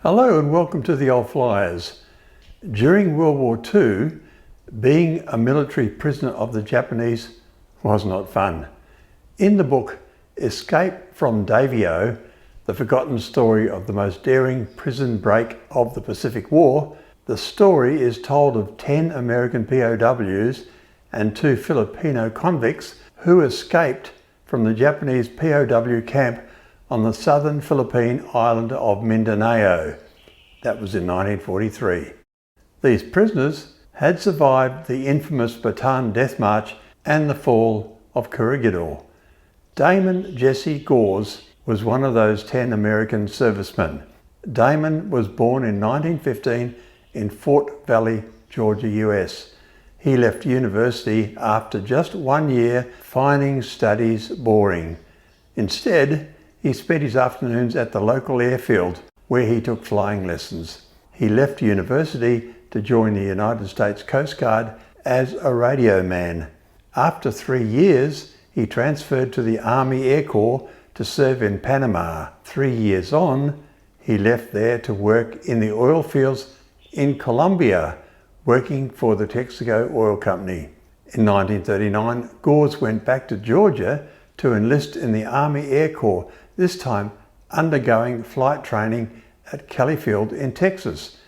Hello and welcome to the old Fliers. During World War II, being a military prisoner of the Japanese was not fun. In the book Escape from WW2, the forgotten story of the most daring prison break of the Pacific War, the story is told of 10 American POWs and 2 Filipino convicts who escaped from the Japanese POW camp on the southern Philippine island of Mindanao. That was in 1943. These prisoners had survived the infamous Bataan Death March and the fall of Corregidor. Damon Jesse Gause was one of those 10 American servicemen. Damon was born in 1915 in Fort Valley, Georgia, US. He left university after just 1 year, finding studies boring. Instead, he spent his afternoons at the local airfield where he took flying lessons. He left university to join the United States Coast Guard as a radio man. After 3 years, he transferred to the Army Air Corps to serve in Panama. 3 years on, he left there to work in the oil fields in Colombia, working for the Texaco Oil Company. In 1939, Gause went back to Georgia to enlist in the Army Air Corps, this time undergoing flight training at Kelly Field in Texas.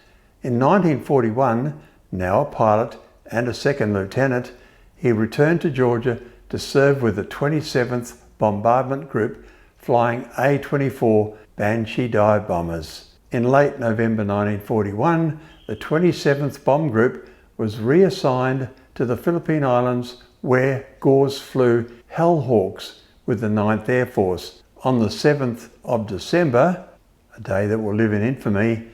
In 1941, now a pilot and a second lieutenant, he returned to Georgia to serve with the 27th Bombardment Group flying A-24 Banshee dive bombers. In late November 1941, the 27th Bomb Group was reassigned to the Philippine Islands where Gause flew Hellhawks with the 9th Air Force. On the 7th of December, a day that will live in infamy,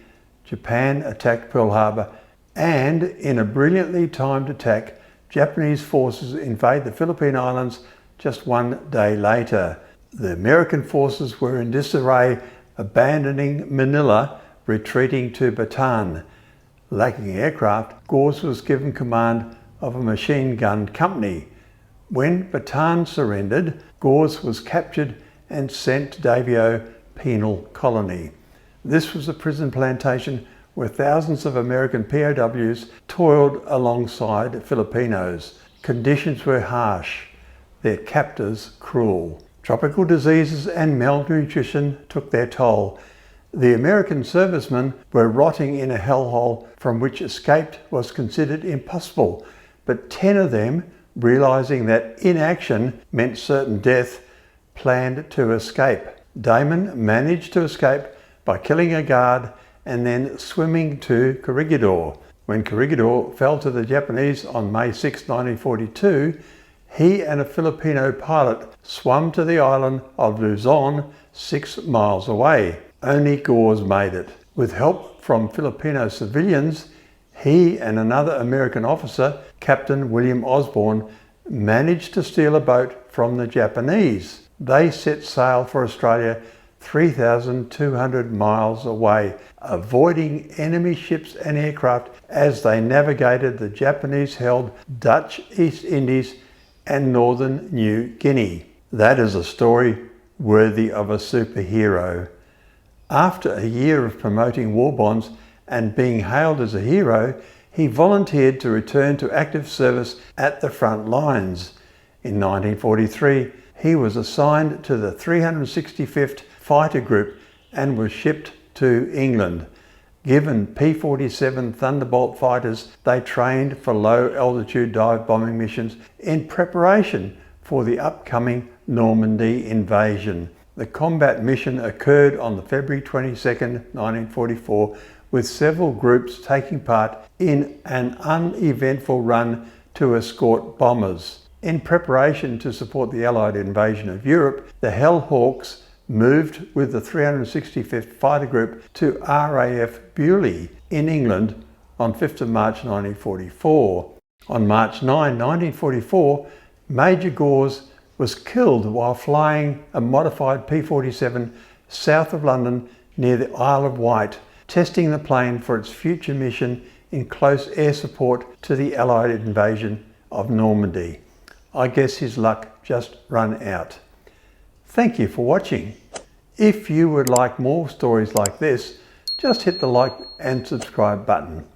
Japan attacked Pearl Harbor, and in a brilliantly timed attack, Japanese forces invade the Philippine Islands just 1 day later. The American forces were in disarray, abandoning Manila, retreating to Bataan. Lacking aircraft, Gause was given command of a machine gun company. When Bataan surrendered, Gause was captured and sent to WW2 Penal Colony. This was a prison plantation where thousands of American POWs toiled alongside Filipinos. Conditions were harsh, their captors cruel. Tropical diseases and malnutrition took their toll. The American servicemen were rotting in a hellhole from which escape was considered impossible, but 10 of them, realizing that inaction meant certain death, planned to escape. Damon managed to escape by killing a guard and then swimming to Corregidor. When Corregidor fell to the Japanese on May 6, 1942, he and a Filipino pilot swam to the island of Luzon 6 miles away. Only Gause made it. With help from Filipino civilians, he and another American officer, Captain William Osborne, managed to steal a boat from the Japanese. They set sail for Australia 3,200 miles away, avoiding enemy ships and aircraft as they navigated the Japanese-held Dutch East Indies and northern New Guinea. That is a story worthy of a superhero. After a year of promoting war bonds and being hailed as a hero, he volunteered to return to active service at the front lines. In 1943, he was assigned to the 365th Fighter Group and was shipped to England. Given P-47 Thunderbolt fighters, they trained for low-altitude dive bombing missions in preparation for the upcoming Normandy invasion. The combat mission occurred on February 22, 1944, with several groups taking part in an uneventful run to escort bombers. In preparation to support the Allied invasion of Europe, the Hellhawks moved with the 365th Fighter Group to RAF Beaulieu in England on 5th of March 1944. On March 9, 1944, Major Gause was killed while flying a modified P-47 south of London near the Isle of Wight, testing the plane for its future mission in close air support to the Allied invasion of Normandy. I guess his luck just run out. Thank you for watching. If you would like more stories like this, just hit the like and subscribe button.